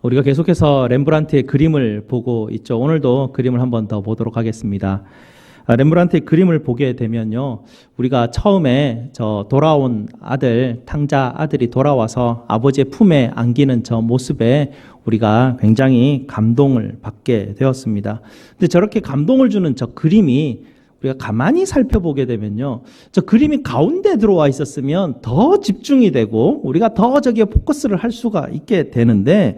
우리가 계속해서 렘브란트의 그림을 보고 있죠. 오늘도 그림을 한번 더 보도록 하겠습니다. 렘브란트의 그림을 보게 되면요, 우리가 처음에 저 돌아온 아들, 탕자 아들이 돌아와서 아버지의 품에 안기는 저 모습에 우리가 굉장히 감동을 받게 되었습니다. 근데 저렇게 감동을 주는 저 그림이 우리가 가만히 살펴보게 되면요, 저 그림이 가운데 들어와 있었으면 더 집중이 되고 우리가 더 저기에 포커스를 할 수가 있게 되는데,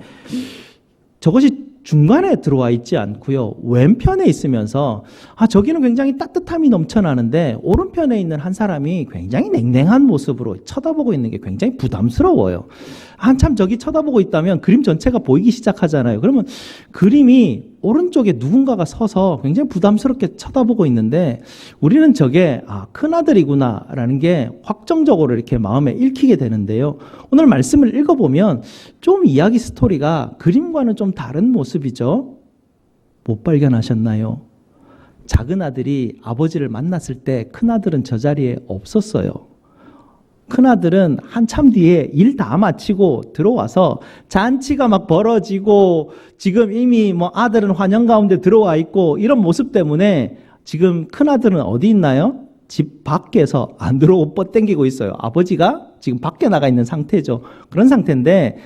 저것이 중간에 들어와 있지 않고요, 왼편에 있으면서 저기는 굉장히 따뜻함이 넘쳐나는데 오른편에 있는 한 사람이 굉장히 냉랭한 모습으로 쳐다보고 있는 게 굉장히 부담스러워요. 한참 저기 쳐다보고 있다면 그림 전체가 보이기 시작하잖아요. 그러면 그림이 오른쪽에 누군가가 서서 굉장히 부담스럽게 쳐다보고 있는데, 우리는 저게 큰아들이구나 라는 게 확정적으로 이렇게 마음에 읽히게 되는데요, 오늘 말씀을 읽어보면 좀 이야기 스토리가 그림과는 좀 다른 모습이죠. 못 발견하셨나요? 작은 아들이 아버지를 만났을 때 큰아들은 저 자리에 없었어요. 큰아들은 한참 뒤에 일 다 마치고 들어와서 잔치가 막 벌어지고 지금 이미 뭐 아들은 환영 가운데 들어와 있고 이런 모습 때문에 지금 큰아들은 어디 있나요? 집 밖에서 안 들어오고 뻗땡기고 있어요. 아버지가 지금 밖에 나가 있는 상태죠. 그런 상태인데,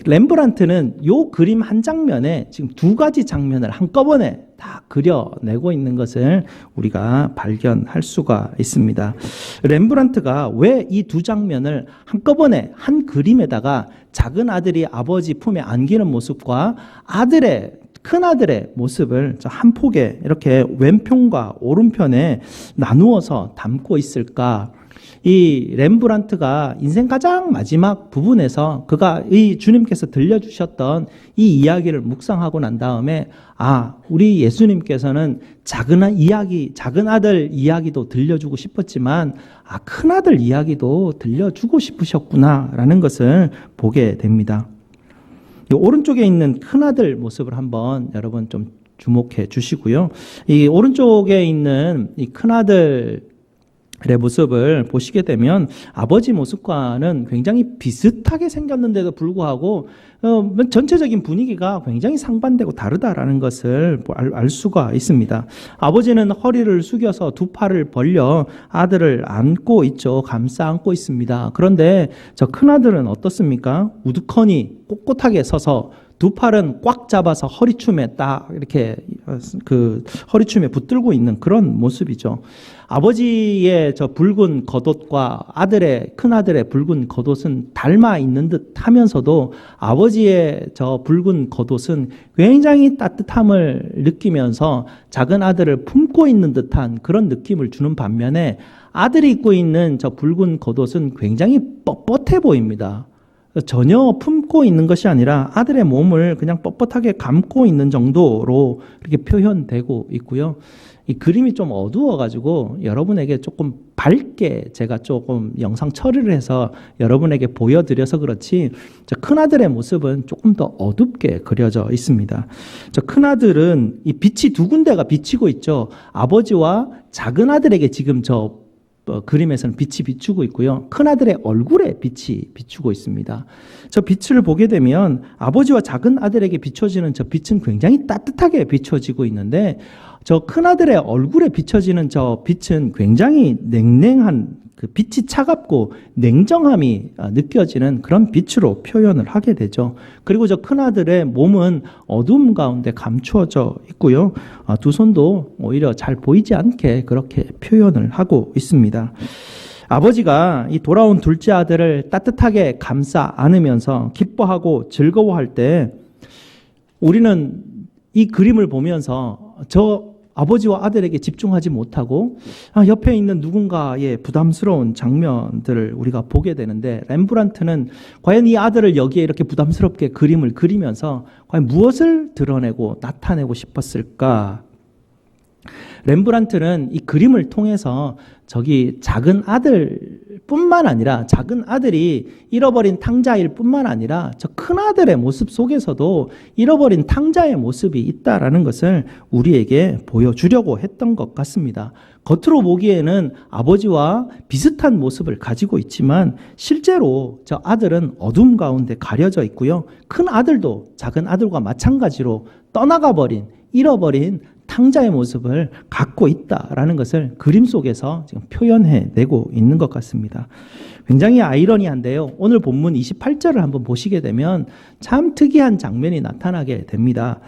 렘브란트는 요 그림 한 장면에 지금 두 가지 장면을 한꺼번에 다 그려내고 있는 것을 우리가 발견할 수가 있습니다. 렘브란트가 왜 이 두 장면을 한꺼번에 한 그림에다가 작은 아들이 아버지 품에 안기는 모습과 큰아들의 모습을 한 폭에 이렇게 왼편과 오른편에 나누어서 담고 있을까? 이 렘브란트가 인생 가장 마지막 부분에서 그가 이 주님께서 들려주셨던 이 이야기를 묵상하고 난 다음에, 우리 예수님께서는 작은 아들 이야기도 들려주고 싶었지만 큰아들 이야기도 들려주고 싶으셨구나라는 것을 보게 됩니다. 이 오른쪽에 있는 큰아들 모습을 한번 여러분 좀 주목해 주시고요. 이 오른쪽에 있는 이 큰아들의 모습을 보시게 되면 아버지 모습과는 굉장히 비슷하게 생겼는데도 불구하고 전체적인 분위기가 굉장히 상반되고 다르다라는 것을 알 수가 있습니다. 아버지는 허리를 숙여서 두 팔을 벌려 아들을 안고 있죠. 감싸 안고 있습니다. 그런데 저 큰아들은 어떻습니까? 우두커니 꼿꼿하게 서서 두 팔은 꽉 잡아서 허리춤에 딱 이렇게 그 허리춤에 붙들고 있는 그런 모습이죠. 아버지의 저 붉은 겉옷과 큰아들의 붉은 겉옷은 닮아 있는 듯 하면서도 아버지의 저 붉은 겉옷은 굉장히 따뜻함을 느끼면서 작은 아들을 품고 있는 듯한 그런 느낌을 주는 반면에, 아들이 입고 있는 저 붉은 겉옷은 굉장히 뻣뻣해 보입니다. 전혀 품고 있는 것이 아니라 아들의 몸을 그냥 뻣뻣하게 감고 있는 정도로 이렇게 표현되고 있고요. 이 그림이 좀 어두워가지고 여러분에게 조금 밝게 제가 조금 영상 처리를 해서 여러분에게 보여드려서 그렇지, 저 큰아들의 모습은 조금 더 어둡게 그려져 있습니다. 저 큰아들은 이 빛이 두 군데가 비치고 있죠. 아버지와 작은 아들에게 지금 저 그림에서는 빛이 비추고 있고요, 큰아들의 얼굴에 빛이 비추고 있습니다. 저 빛을 보게 되면 아버지와 작은 아들에게 비춰지는 저 빛은 굉장히 따뜻하게 비춰지고 있는데, 저 큰아들의 얼굴에 비춰지는 저 빛은 굉장히 냉랭한, 그 빛이 차갑고 냉정함이 느껴지는 그런 빛으로 표현을 하게 되죠. 그리고 저 큰아들의 몸은 어둠 가운데 감추어져 있고요, 두 손도 오히려 잘 보이지 않게 그렇게 표현을 하고 있습니다. 아버지가 이 돌아온 둘째 아들을 따뜻하게 감싸 안으면서 기뻐하고 즐거워할 때, 우리는 이 그림을 보면서 저 아버지와 아들에게 집중하지 못하고 옆에 있는 누군가의 부담스러운 장면들을 우리가 보게 되는데, 렘브란트는 과연 이 아들을 여기에 이렇게 부담스럽게 그림을 그리면서 과연 무엇을 드러내고 나타내고 싶었을까? 렘브란트는 이 그림을 통해서 저기 작은 아들뿐만 아니라 작은 아들이 잃어버린 탕자일 뿐만 아니라 저 큰 아들의 모습 속에서도 잃어버린 탕자의 모습이 있다라는 것을 우리에게 보여주려고 했던 것 같습니다. 겉으로 보기에는 아버지와 비슷한 모습을 가지고 있지만 실제로 저 아들은 어둠 가운데 가려져 있고요. 큰 아들도 작은 아들과 마찬가지로 떠나가 버린, 잃어버린 탕자의 모습을 갖고 있다라는 것을 그림 속에서 지금 표현해내고 있는 것 같습니다. 굉장히 아이러니한데요. 오늘 본문 28절을 한번 보시게 되면 참 특이한 장면이 나타나게 됩니다.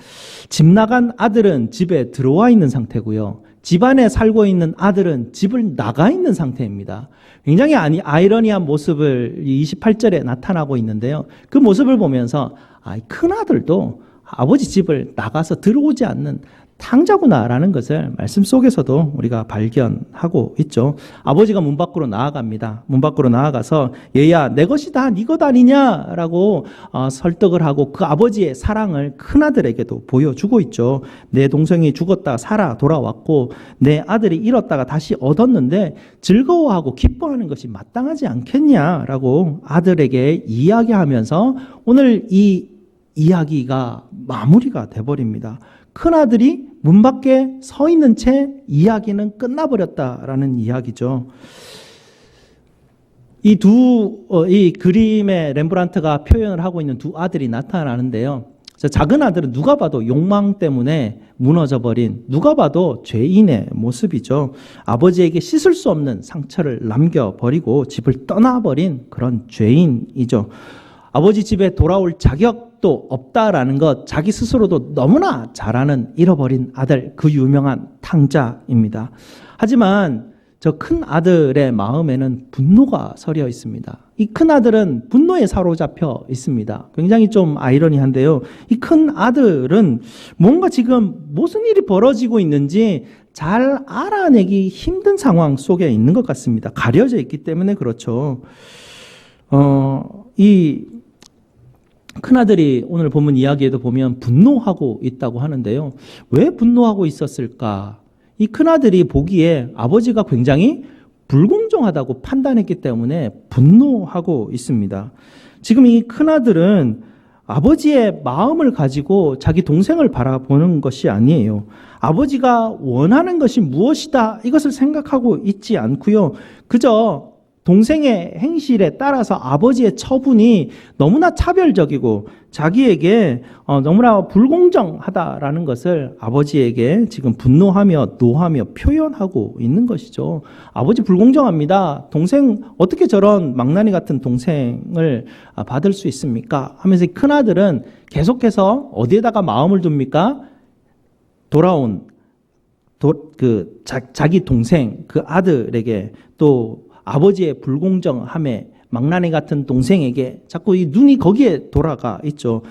집 나간 아들은 집에 들어와 있는 상태고요. 집 안에 살고 있는 아들은 집을 나가 있는 상태입니다. 굉장히 아이러니한 모습을 28절에 나타나고 있는데요. 그 모습을 보면서 큰 아들도 아버지 집을 나가서 들어오지 않는 탕자구나라는 것을 말씀 속에서도 우리가 발견하고 있죠. 아버지가 문 밖으로 나아갑니다. 문 밖으로 나아가서 얘야 내 것이다 네 것 아니냐라고 설득을 하고 그 아버지의 사랑을 큰아들에게도 보여주고 있죠. 내 동생이 죽었다 살아 돌아왔고 내 아들이 잃었다가 다시 얻었는데 즐거워하고 기뻐하는 것이 마땅하지 않겠냐라고 아들에게 이야기하면서 오늘 이 이야기가 마무리가 돼버립니다. 큰아들이 문 밖에 서 있는 채 이야기는 끝나버렸다라는 이야기죠. 이 그림에 렘브란트가 표현을 하고 있는 두 아들이 나타나는데요. 작은 아들은 누가 봐도 욕망 때문에 무너져버린, 누가 봐도 죄인의 모습이죠. 아버지에게 씻을 수 없는 상처를 남겨버리고 집을 떠나버린 그런 죄인이죠. 아버지 집에 돌아올 자격도 없다라는 것 자기 스스로도 너무나 잘 아는 잃어버린 아들, 그 유명한 탕자입니다. 하지만 저 큰 아들의 마음에는 분노가 서려 있습니다. 이 큰 아들은 분노에 사로잡혀 있습니다. 굉장히 좀 아이러니한데요. 이 큰 아들은 뭔가 지금 무슨 일이 벌어지고 있는지 잘 알아내기 힘든 상황 속에 있는 것 같습니다. 가려져 있기 때문에 그렇죠. 이 큰아들이 오늘 본문 이야기에도 보면 분노하고 있다고 하는데요. 왜 분노하고 있었을까? 이 큰아들이 보기에 아버지가 굉장히 불공정하다고 판단했기 때문에 분노하고 있습니다. 지금 이 큰아들은 아버지의 마음을 가지고 자기 동생을 바라보는 것이 아니에요. 아버지가 원하는 것이 무엇이다 이것을 생각하고 있지 않고요. 그저 동생의 행실에 따라서 아버지의 처분이 너무나 차별적이고 자기에게 너무나 불공정하다라는 것을 아버지에게 지금 분노하며 노하며 표현하고 있는 것이죠. 아버지 불공정합니다. 동생 어떻게 저런 망나니 같은 동생을 받을 수 있습니까? 하면서 큰아들은 계속해서 어디에다가 마음을 둡니까? 돌아온 자기 동생 그 아들에게 또 아버지의 불공정함에 망나니 같은 동생에게 자꾸 이 눈이 거기에 돌아가 있죠.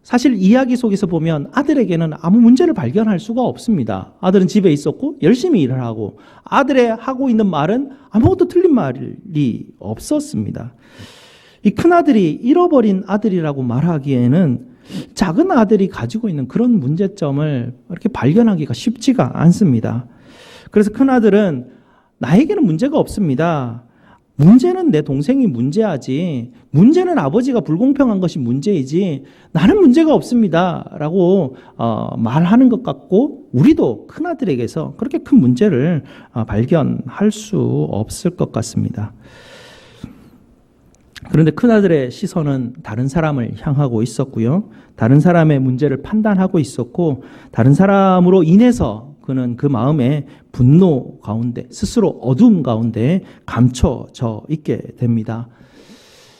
사실 이야기 속에서 보면 아들에게는 아무 문제를 발견할 수가 없습니다. 아들은 집에 있었고 열심히 일을 하고 아들의 하고 있는 말은 아무것도 틀린 말이 없었습니다. 이 큰아들이 잃어버린 아들이라고 말하기에는 작은 아들이 가지고 있는 그런 문제점을 이렇게 발견하기가 쉽지가 않습니다. 그래서 큰아들은 나에게는 문제가 없습니다. 문제는 내 동생이 문제하지. 문제는 아버지가 불공평한 것이 문제이지. 나는 문제가 없습니다. 라고 말하는 것 같고 우리도 큰아들에게서 그렇게 큰 문제를 발견할 수 없을 것 같습니다. 그런데 큰아들의 시선은 다른 사람을 향하고 있었고요. 다른 사람의 문제를 판단하고 있었고 다른 사람으로 인해서 그는 그 마음에 분노 가운데 스스로 어둠 가운데 감춰져 있게 됩니다.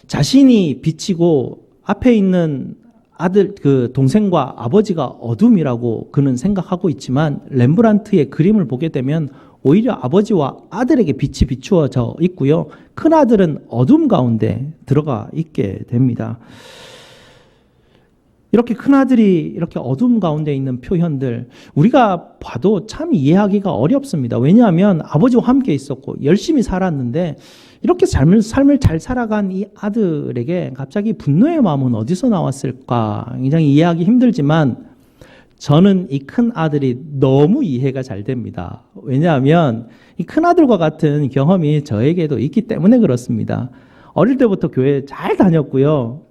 자신이 빛이고 앞에 있는 아들 그 동생과 아버지가 어둠이라고 그는 생각하고 있지만 렘브란트의 그림을 보게 되면 오히려 아버지와 아들에게 빛이 비추어져 있고요. 큰아들은 어둠 가운데 들어가 있게 됩니다. 이렇게 큰아들이 이렇게 어둠 가운데 있는 표현들 우리가 봐도 참 이해하기가 어렵습니다. 왜냐하면 아버지와 함께 있었고 열심히 살았는데 이렇게 삶을 잘 살아간 이 아들에게 갑자기 분노의 마음은 어디서 나왔을까? 굉장히 이해하기 힘들지만 저는 이 큰 아들이 너무 이해가 잘 됩니다. 왜냐하면 이 큰 아들과 같은 경험이 저에게도 있기 때문에 그렇습니다. 어릴 때부터 교회 잘 다녔고요.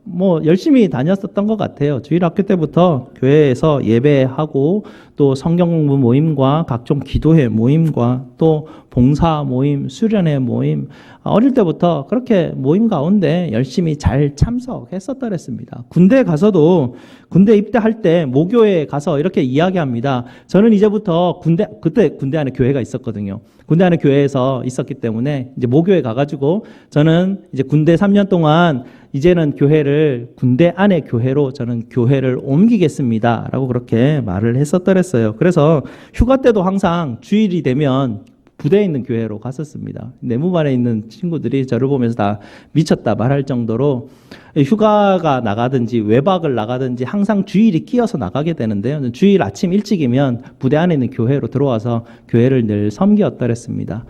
열심히 다녔었던 것 같아요. 주일학교 때부터 교회에서 예배하고 또 성경 공부 모임과 각종 기도회 모임과 또 봉사 모임, 수련회 모임, 어릴 때부터 그렇게 모임 가운데 열심히 잘 참석했었더랬습니다. 군대 가서도 군대 입대할 때 모교에 가서 이렇게 이야기합니다. 저는 이제부터 그때 군대 안에 교회가 있었거든요. 군대 안에 교회에서 있었기 때문에 이제 모교에 가가지고 저는 이제 군대 3년 동안 이제는 교회를 군대 안의 교회로 저는 교회를 옮기겠습니다. 라고 그렇게 말을 했었더랬어요. 그래서 휴가 때도 항상 주일이 되면 부대에 있는 교회로 갔었습니다. 내무반에 있는 친구들이 저를 보면서 다 미쳤다 말할 정도로 휴가가 나가든지 외박을 나가든지 항상 주일이 끼어서 나가게 되는데요. 주일 아침 일찍이면 부대 안에 있는 교회로 들어와서 교회를 늘 섬기었더랬습니다.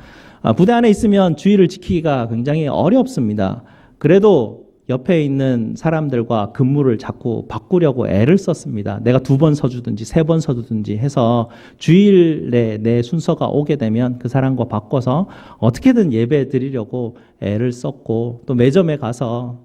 부대 안에 있으면 주일을 지키기가 굉장히 어렵습니다. 그래도 옆에 있는 사람들과 근무를 자꾸 바꾸려고 애를 썼습니다. 내가 2번 서주든지 3번 서주든지 해서 주일에 내 순서가 오게 되면 그 사람과 바꿔서 어떻게든 예배 드리려고 애를 썼고 또 매점에 가서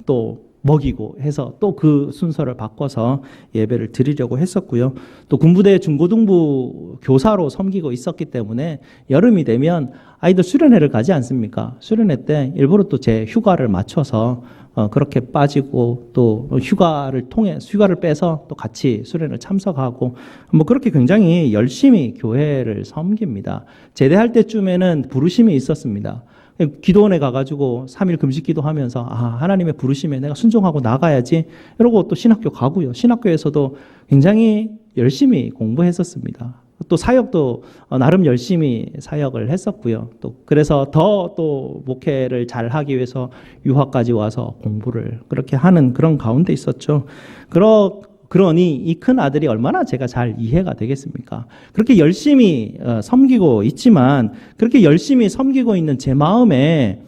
또 먹이고 해서 또 그 순서를 바꿔서 예배를 드리려고 했었고요. 또 군부대 중고등부 교사로 섬기고 있었기 때문에 여름이 되면 아이들 수련회를 가지 않습니까? 수련회 때 일부러 또 제 휴가를 맞춰서 그렇게 빠지고 또 휴가를 빼서 또 같이 수련을 참석하고 그렇게 굉장히 열심히 교회를 섬깁니다. 제대할 때쯤에는 부르심이 있었습니다. 기도원에 가가지고 3일 금식 기도하면서 하나님의 부르심에 내가 순종하고 나가야지 이러고 또 신학교 가고요. 신학교에서도 굉장히 열심히 공부했었습니다. 또 사역도 나름 열심히 사역을 했었고요. 또 그래서 또 목회를 잘 하기 위해서 유학까지 와서 공부를 그렇게 하는 그런 가운데 있었죠. 그러니 이 큰 아들이 얼마나 제가 잘 이해가 되겠습니까? 그렇게 열심히 섬기고 있지만 그렇게 열심히 섬기고 있는 제 마음에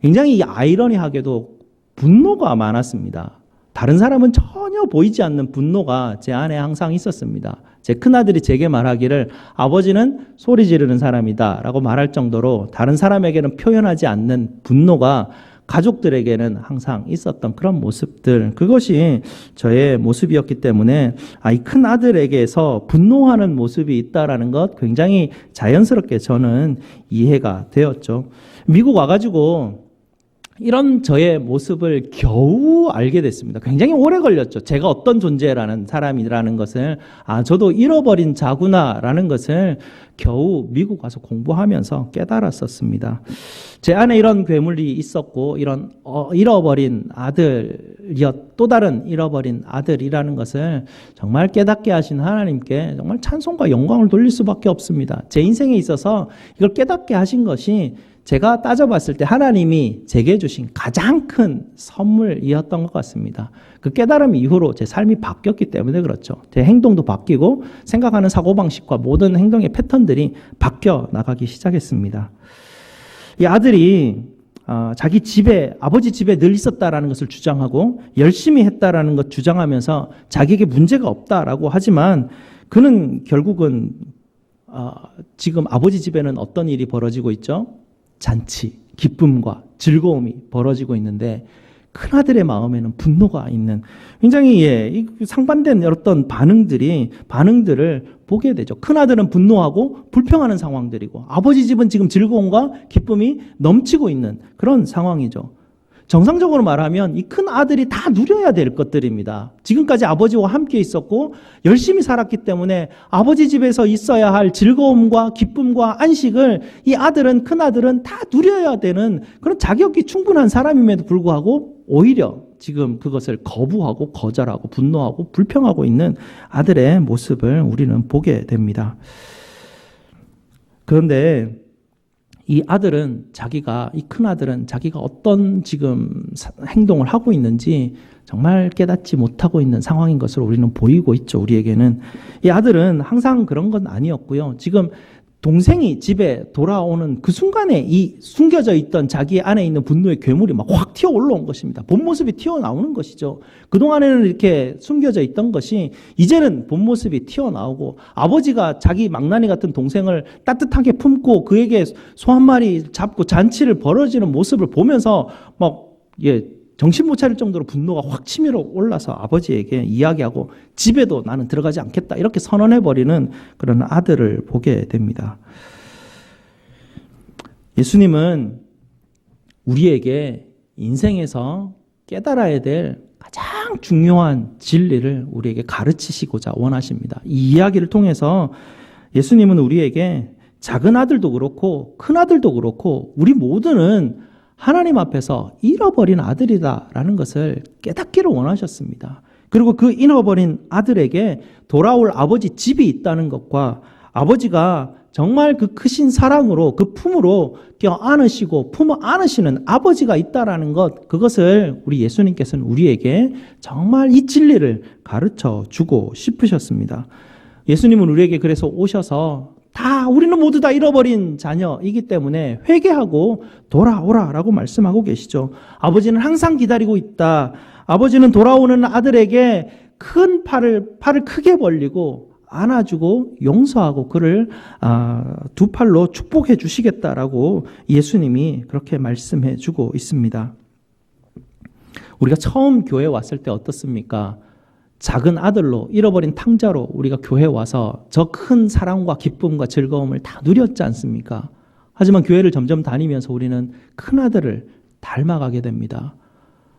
굉장히 아이러니하게도 분노가 많았습니다. 다른 사람은 전혀 보이지 않는 분노가 제 안에 항상 있었습니다. 제 큰아들이 제게 말하기를 아버지는 소리 지르는 사람이다 라고 말할 정도로 다른 사람에게는 표현하지 않는 분노가 가족들에게는 항상 있었던 그런 모습들, 그것이 저의 모습이었기 때문에 이 큰 아들에게서 분노하는 모습이 있다라는 것 굉장히 자연스럽게 저는 이해가 되었죠. 미국 와가지고 이런 저의 모습을 겨우 알게 됐습니다. 굉장히 오래 걸렸죠. 제가 어떤 존재라는 사람이라는 것을, 저도 잃어버린 자구나라는 것을 겨우 미국 와서 공부하면서 깨달았었습니다. 제 안에 이런 괴물이 있었고, 이런 잃어버린 또 다른 잃어버린 아들이라는 것을 정말 깨닫게 하신 하나님께 정말 찬송과 영광을 돌릴 수밖에 없습니다. 제 인생에 있어서 이걸 깨닫게 하신 것이 제가 따져봤을 때 하나님이 제게 주신 가장 큰 선물이었던 것 같습니다. 그 깨달음 이후로 제 삶이 바뀌었기 때문에 그렇죠. 제 행동도 바뀌고 생각하는 사고방식과 모든 행동의 패턴들이 바뀌어 나가기 시작했습니다. 이 아들이 자기 집에, 아버지 집에 늘 있었다라는 것을 주장하고 열심히 했다라는 것 주장하면서 자기에게 문제가 없다라고 하지만 그는 결국은 지금 아버지 집에는 어떤 일이 벌어지고 있죠? 잔치, 기쁨과 즐거움이 벌어지고 있는데 큰아들의 마음에는 분노가 있는 굉장히 상반된 어떤 반응들을 보게 되죠. 큰아들은 분노하고 불평하는 상황들이고 아버지 집은 지금 즐거움과 기쁨이 넘치고 있는 그런 상황이죠. 정상적으로 말하면 이 큰 아들이 다 누려야 될 것들입니다. 지금까지 아버지와 함께 있었고 열심히 살았기 때문에 아버지 집에서 있어야 할 즐거움과 기쁨과 안식을 이 큰 아들은 다 누려야 되는 그런 자격이 충분한 사람임에도 불구하고 오히려 지금 그것을 거부하고 거절하고 분노하고 불평하고 있는 아들의 모습을 우리는 보게 됩니다. 그런데 이 큰 아들은 자기가 어떤 지금 행동을 하고 있는지 정말 깨닫지 못하고 있는 상황인 것을 우리는 보이고 있죠. 우리에게는. 이 아들은 항상 그런 건 아니었고요. 지금 동생이 집에 돌아오는 그 순간에 이 숨겨져 있던 자기 안에 있는 분노의 괴물이 막 확 튀어 올라온 것입니다. 본 모습이 튀어나오는 것이죠. 그동안에는 이렇게 숨겨져 있던 것이 이제는 본 모습이 튀어나오고, 아버지가 자기 망나니 같은 동생을 따뜻하게 품고 그에게 소 한 마리 잡고 잔치를 벌어지는 모습을 보면서 막 정신 못 차릴 정도로 분노가 확 치밀어 올라서 아버지에게 이야기하고, 집에도 나는 들어가지 않겠다 이렇게 선언해버리는 그런 아들을 보게 됩니다. 예수님은 우리에게 인생에서 깨달아야 될 가장 중요한 진리를 우리에게 가르치시고자 원하십니다. 이 이야기를 통해서 예수님은 우리에게 작은 아들도 그렇고 큰 아들도 그렇고 우리 모두는 하나님 앞에서 잃어버린 아들이다라는 것을 깨닫기를 원하셨습니다. 그리고 그 잃어버린 아들에게 돌아올 아버지 집이 있다는 것과, 아버지가 정말 그 크신 사랑으로 그 품으로 껴안으시고 품어 안으시는 아버지가 있다라는 것, 그것을 우리 예수님께서는 우리에게 정말 이 진리를 가르쳐 주고 싶으셨습니다. 예수님은 우리에게 그래서 오셔서 우리는 모두 다 잃어버린 자녀이기 때문에 회개하고 돌아오라라고 말씀하고 계시죠. 아버지는 항상 기다리고 있다. 아버지는 돌아오는 아들에게 큰 팔을 크게 벌리고 안아주고 용서하고 그를 두 팔로 축복해 주시겠다라고 예수님이 그렇게 말씀해 주고 있습니다. 우리가 처음 교회 왔을 때 어떻습니까? 작은 아들로, 잃어버린 탕자로 우리가 교회에 와서 저 큰 사랑과 기쁨과 즐거움을 다 누렸지 않습니까? 하지만 교회를 점점 다니면서 우리는 큰 아들을 닮아가게 됩니다.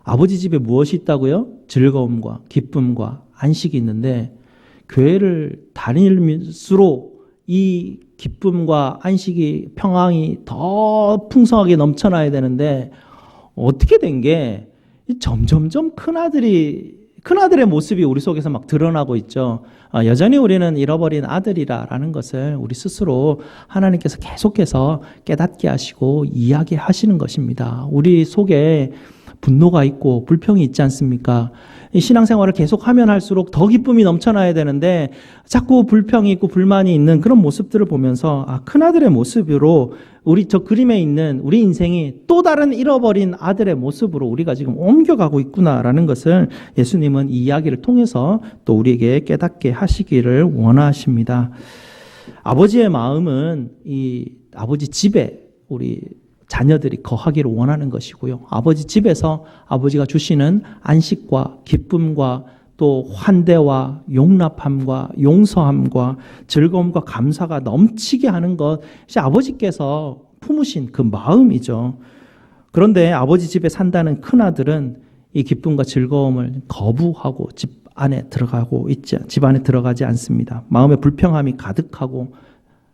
아버지 집에 무엇이 있다고요? 즐거움과 기쁨과 안식이 있는데, 교회를 다닐수록 이 기쁨과 안식이, 평안이 더 풍성하게 넘쳐나야 되는데, 어떻게 된 게 점점점 큰아들의 모습이 우리 속에서 막 드러나고 있죠. 여전히 우리는 잃어버린 아들이라는 것을 우리 스스로 하나님께서 계속해서 깨닫게 하시고 이야기하시는 것입니다. 우리 속에 분노가 있고 불평이 있지 않습니까? 이 신앙생활을 계속하면 할수록 더 기쁨이 넘쳐나야 되는데 자꾸 불평이 있고 불만이 있는 그런 모습들을 보면서 큰아들의 모습으로 저 그림에 있는 우리 인생이 또 다른 잃어버린 아들의 모습으로 우리가 지금 옮겨가고 있구나라는 것을 예수님은 이 이야기를 통해서 또 우리에게 깨닫게 하시기를 원하십니다. 아버지의 마음은 이 아버지 집에 우리 자녀들이 거하기를 원하는 것이고요. 아버지 집에서 아버지가 주시는 안식과 기쁨과 또 환대와 용납함과 용서함과 즐거움과 감사가 넘치게 하는 것이 아버지께서 품으신 그 마음이죠. 그런데 아버지 집에 산다는 큰아들은 이 기쁨과 즐거움을 거부하고 집 안에 들어가지 않습니다. 마음에 불평함이 가득하고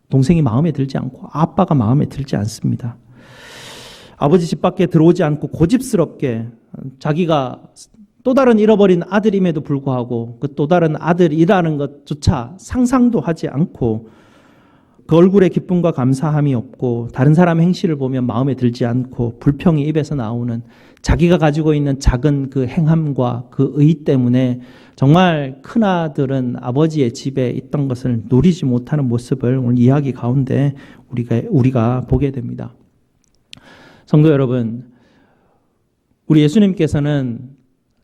동생이 마음에 들지 않고 아빠가 마음에 들지 않습니다. 아버지 집 밖에 들어오지 않고 고집스럽게 자기가 또 다른 잃어버린 아들임에도 불구하고 그 또 다른 아들이라는 것조차 상상도 하지 않고 그 얼굴에 기쁨과 감사함이 없고 다른 사람 행실을 보면 마음에 들지 않고 불평이 입에서 나오는, 자기가 가지고 있는 작은 그 행함과 그 의 때문에 정말 큰아들은 아버지의 집에 있던 것을 누리지 못하는 모습을 오늘 이야기 가운데 우리가 보게 됩니다. 성도 여러분, 우리 예수님께서는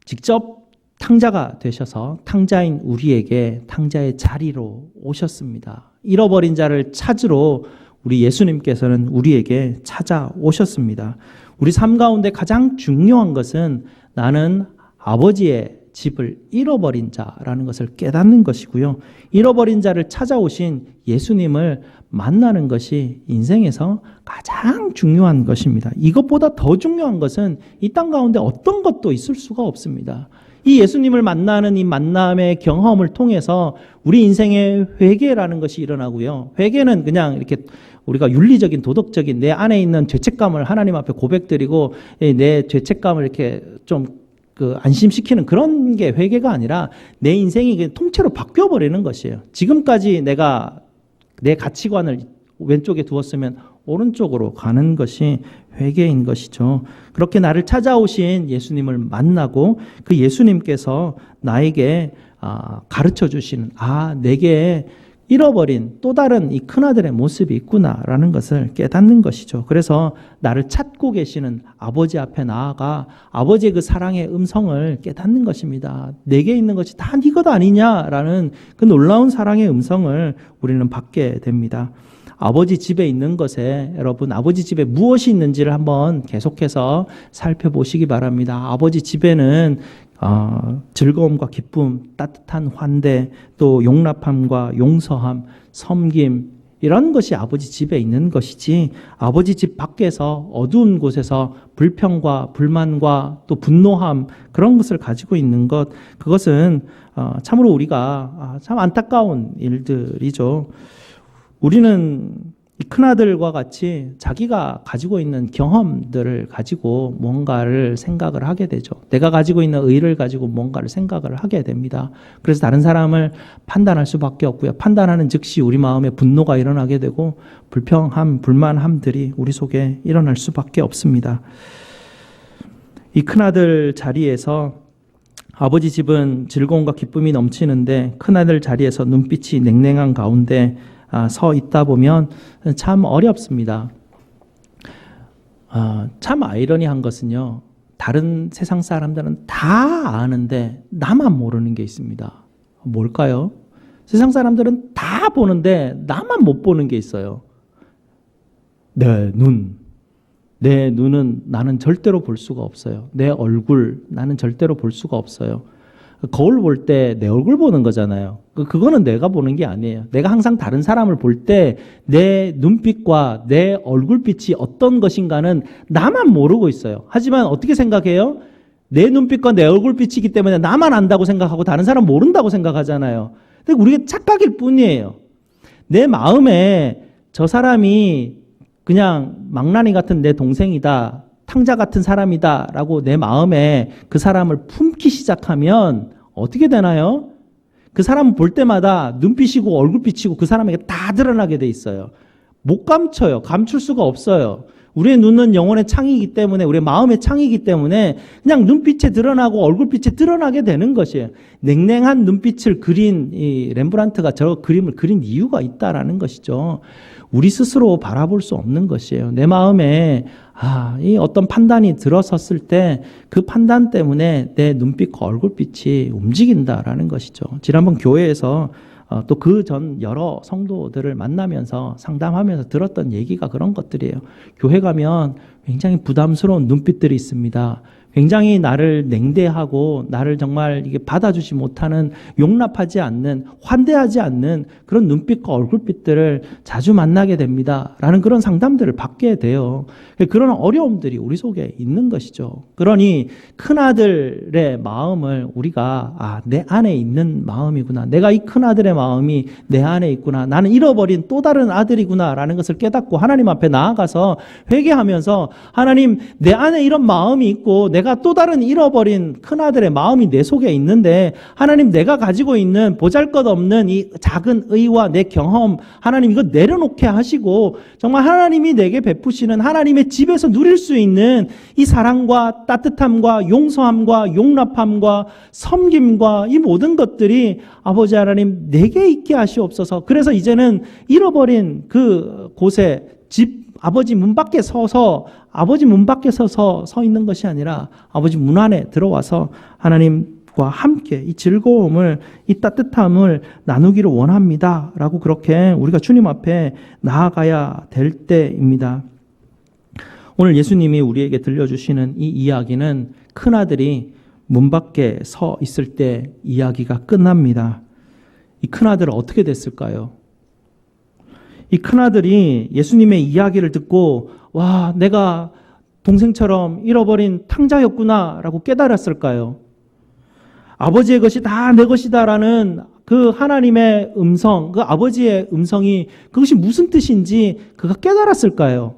직접 탕자가 되셔서 탕자인 우리에게 탕자의 자리로 오셨습니다. 잃어버린 자를 찾으러 우리 예수님께서는 우리에게 찾아오셨습니다. 우리 삶 가운데 가장 중요한 것은 나는 아버지의 집을 잃어버린 자라는 것을 깨닫는 것이고요. 잃어버린 자를 찾아오신 예수님을 만나는 것이 인생에서 가장 중요한 것입니다. 이것보다 더 중요한 것은 이 땅 가운데 어떤 것도 있을 수가 없습니다. 이 예수님을 만나는 이 만남의 경험을 통해서 우리 인생의 회개라는 것이 일어나고요. 회개는 그냥 이렇게 우리가 윤리적인 도덕적인 내 안에 있는 죄책감을 하나님 앞에 고백드리고 내 죄책감을 이렇게 좀 안심시키는 그런 게 회개가 아니라 내 인생이 통째로 바뀌어버리는 것이에요. 지금까지 내가 내 가치관을 왼쪽에 두었으면 오른쪽으로 가는 것이 회개인 것이죠. 그렇게 나를 찾아오신 예수님을 만나고 그 예수님께서 나에게 가르쳐 주시는, 내게 잃어버린 또 다른 이 큰아들의 모습이 있구나라는 것을 깨닫는 것이죠. 그래서 나를 찾고 계시는 아버지 앞에 나아가 아버지의 그 사랑의 음성을 깨닫는 것입니다. 내게 있는 것이 다 네 것 아니냐라는 그 놀라운 사랑의 음성을 우리는 받게 됩니다. 아버지 집에 있는 것에 여러분 아버지 집에 무엇이 있는지를 한번 계속해서 살펴보시기 바랍니다. 아버지 집에는 즐거움과 기쁨, 따뜻한 환대, 또 용납함과 용서함, 섬김 이런 것이 아버지 집에 있는 것이지 아버지 집 밖에서 어두운 곳에서 불평과 불만과 또 분노함 그런 것을 가지고 있는 것 그것은 참으로 우리가 참 안타까운 일들이죠. 우리는 이 큰아들과 같이 자기가 가지고 있는 경험들을 가지고 뭔가를 생각을 하게 되죠. 내가 가지고 있는 의를 가지고 뭔가를 생각을 하게 됩니다. 그래서 다른 사람을 판단할 수밖에 없고요. 판단하는 즉시 우리 마음에 분노가 일어나게 되고 불평함, 불만함들이 우리 속에 일어날 수밖에 없습니다. 이 큰아들 자리에서 아버지 집은 즐거움과 기쁨이 넘치는데 큰아들 자리에서 눈빛이 냉랭한 가운데 서 있다 보면 참 어렵습니다. 참 아이러니한 것은요. 다른 세상 사람들은 다 아는데 나만 모르는 게 있습니다. 뭘까요? 세상 사람들은 다 보는데 나만 못 보는 게 있어요. 내 눈. 내 눈은 나는 절대로 볼 수가 없어요. 내 얼굴 나는 절대로 볼 수가 없어요. 거울 볼 때 내 얼굴 보는 거잖아요. 그거는 내가 보는 게 아니에요. 내가 항상 다른 사람을 볼 때 내 눈빛과 내 얼굴빛이 어떤 것인가는 나만 모르고 있어요. 하지만 어떻게 생각해요? 내 눈빛과 내 얼굴빛이기 때문에 나만 안다고 생각하고 다른 사람 모른다고 생각하잖아요. 근데 우리가 착각일 뿐이에요. 내 마음에 저 사람이 그냥 망나니 같은 내 동생이다. 탕자 같은 사람이다 라고 내 마음에 그 사람을 품기 시작하면 어떻게 되나요? 그 사람 볼 때마다 눈빛이고 얼굴빛이고 그 사람에게 다 드러나게 돼 있어요. 못 감춰요. 감출 수가 없어요. 우리의 눈은 영혼의 창이기 때문에 우리의 마음의 창이기 때문에 그냥 눈빛에 드러나고 얼굴빛에 드러나게 되는 것이에요. 냉랭한 눈빛을 그린 이 렘브란트가 저 그림을 그린 이유가 있다라는 것이죠. 우리 스스로 바라볼 수 없는 것이에요. 내 마음에 이 어떤 판단이 들어섰을 때 그 판단 때문에 내 눈빛과 얼굴빛이 움직인다라는 것이죠. 지난번 교회에서 또 그 전 여러 성도들을 만나면서 상담하면서 들었던 얘기가 그런 것들이에요. 교회 가면 굉장히 부담스러운 눈빛들이 있습니다. 굉장히 나를 냉대하고 나를 정말 이게 받아주지 못하는 용납하지 않는 환대하지 않는 그런 눈빛과 얼굴빛들을 자주 만나게 됩니다. 라는 그런 상담들을 받게 돼요. 그런 어려움들이 우리 속에 있는 것이죠. 그러니 큰아들의 마음을 우리가 내 안에 있는 마음이구나. 내가 이 큰아들의 마음이 내 안에 있구나. 나는 잃어버린 또 다른 아들이구나 라는 것을 깨닫고 하나님 앞에 나아가서 회개하면서 하나님 내 안에 이런 마음이 있고 내가 또 다른 잃어버린 큰아들의 마음이 내 속에 있는데 하나님 내가 가지고 있는 보잘것없는 이 작은 의와 내 경험 하나님 이거 내려놓게 하시고 정말 하나님이 내게 베푸시는 하나님의 집에서 누릴 수 있는 이 사랑과 따뜻함과 용서함과 용납함과 섬김과 이 모든 것들이 아버지 하나님 내게 있게 하시옵소서. 그래서 이제는 잃어버린 그 곳에 집 아버지 문 밖에 서서 아버지 문 밖에 서서 서 있는 것이 아니라 아버지 문 안에 들어와서 하나님과 함께 이 즐거움을 이 따뜻함을 나누기를 원합니다 라고 그렇게 우리가 주님 앞에 나아가야 될 때입니다. 오늘 예수님이 우리에게 들려주시는 이 이야기는 큰아들이 문 밖에 서 있을 때 이야기가 끝납니다. 이 큰아들은 어떻게 됐을까요? 이 큰아들이 예수님의 이야기를 듣고 와 내가 동생처럼 잃어버린 탕자였구나 라고 깨달았을까요? 아버지의 것이 다 내 것이다 라는 그 하나님의 음성, 그 아버지의 음성이 그것이 무슨 뜻인지 그가 깨달았을까요?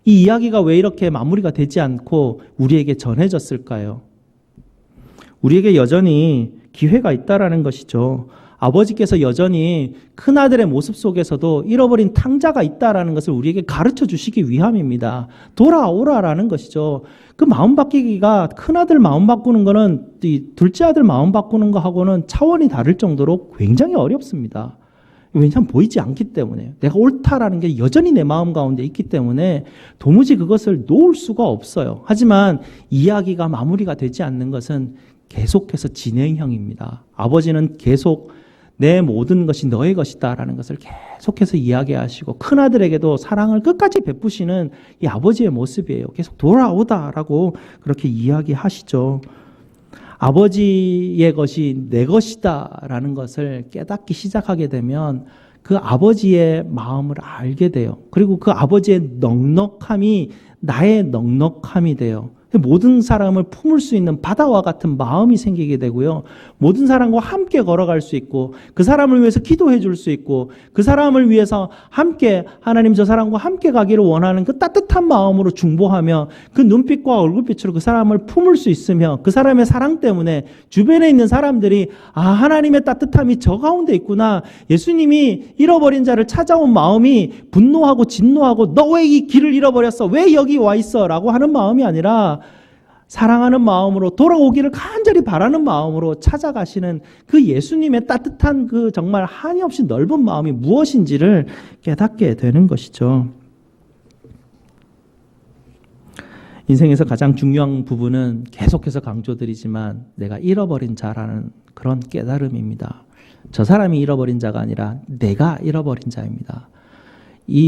이 이야기가 왜 이렇게 마무리가 되지 않고 우리에게 전해졌을까요? 우리에게 여전히 기회가 있다라는 것이죠. 아버지께서 여전히 큰아들의 모습 속에서도 잃어버린 탕자가 있다라는 것을 우리에게 가르쳐 주시기 위함입니다. 돌아오라라는 것이죠. 그 마음 바뀌기가 큰아들 마음 바꾸는 거는 둘째 아들 마음 바꾸는 거하고는 차원이 다를 정도로 굉장히 어렵습니다. 왜냐하면 보이지 않기 때문에요. 내가 옳다라는 게 여전히 내 마음 가운데 있기 때문에 도무지 그것을 놓을 수가 없어요. 하지만 이야기가 마무리가 되지 않는 것은 계속해서 진행형입니다. 아버지는 계속 내 모든 것이 너의 것이다 라는 것을 계속해서 이야기하시고 큰아들에게도 사랑을 끝까지 베푸시는 이 아버지의 모습이에요. 계속 돌아오다라고 그렇게 이야기하시죠. 아버지의 것이 내 것이다 라는 것을 깨닫기 시작하게 되면 그 아버지의 마음을 알게 돼요. 그리고 그 아버지의 넉넉함이 나의 넉넉함이 돼요. 모든 사람을 품을 수 있는 바다와 같은 마음이 생기게 되고요. 모든 사람과 함께 걸어갈 수 있고 그 사람을 위해서 기도해 줄 수 있고 그 사람을 위해서 함께 하나님 저 사람과 함께 가기를 원하는 그 따뜻한 마음으로 중보하며 그 눈빛과 얼굴빛으로 그 사람을 품을 수 있으며 그 사람의 사랑 때문에 주변에 있는 사람들이 아 하나님의 따뜻함이 저 가운데 있구나. 예수님이 잃어버린 자를 찾아온 마음이 분노하고 진노하고 너 왜 이 길을 잃어버렸어? 왜 여기 와 있어? 라고 하는 마음이 아니라 사랑하는 마음으로 돌아오기를 간절히 바라는 마음으로 찾아가시는 그 예수님의 따뜻한 그 정말 한이 없이 넓은 마음이 무엇인지를 깨닫게 되는 것이죠. 인생에서 가장 중요한 부분은 계속해서 강조드리지만 내가 잃어버린 자라는 그런 깨달음입니다. 저 사람이 잃어버린 자가 아니라 내가 잃어버린 자입니다. 이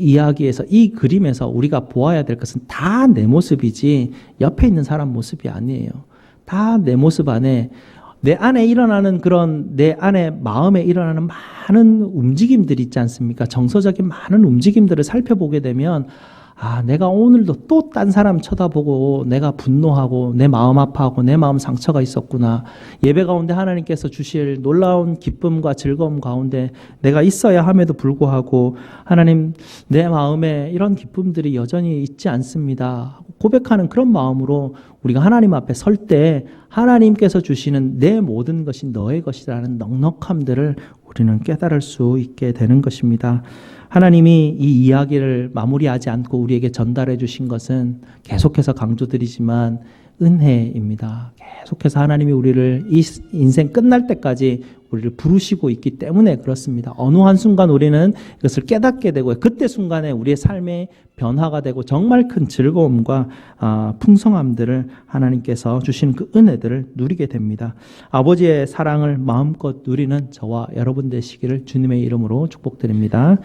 이야기에서 이 그림에서 우리가 보아야 될 것은 다 내 모습이지 옆에 있는 사람 모습이 아니에요. 다 내 모습 안에 내 안에 일어나는 그런 내 안에 마음에 일어나는 많은 움직임들이 있지 않습니까? 정서적인 많은 움직임들을 살펴보게 되면 아, 내가 오늘도 또 딴 사람 쳐다보고 내가 분노하고 내 마음 아파하고 내 마음 상처가 있었구나. 예배 가운데 하나님께서 주실 놀라운 기쁨과 즐거움 가운데 내가 있어야 함에도 불구하고 하나님 내 마음에 이런 기쁨들이 여전히 있지 않습니다. 고백하는 그런 마음으로 우리가 하나님 앞에 설 때 하나님께서 주시는 내 모든 것이 너의 것이라는 넉넉함들을 우리는 깨달을 수 있게 되는 것입니다. 하나님이 이 이야기를 마무리하지 않고 우리에게 전달해 주신 것은 계속해서 강조드리지만 은혜입니다. 계속해서 하나님이 우리를 이 인생 끝날 때까지 우리를 부르시고 있기 때문에 그렇습니다. 어느 한순간 우리는 이것을 깨닫게 되고 그때 순간에 우리의 삶의 변화가 되고 정말 큰 즐거움과 풍성함들을 하나님께서 주신 그 은혜들을 누리게 됩니다. 아버지의 사랑을 마음껏 누리는 저와 여러분 되시기를 주님의 이름으로 축복드립니다.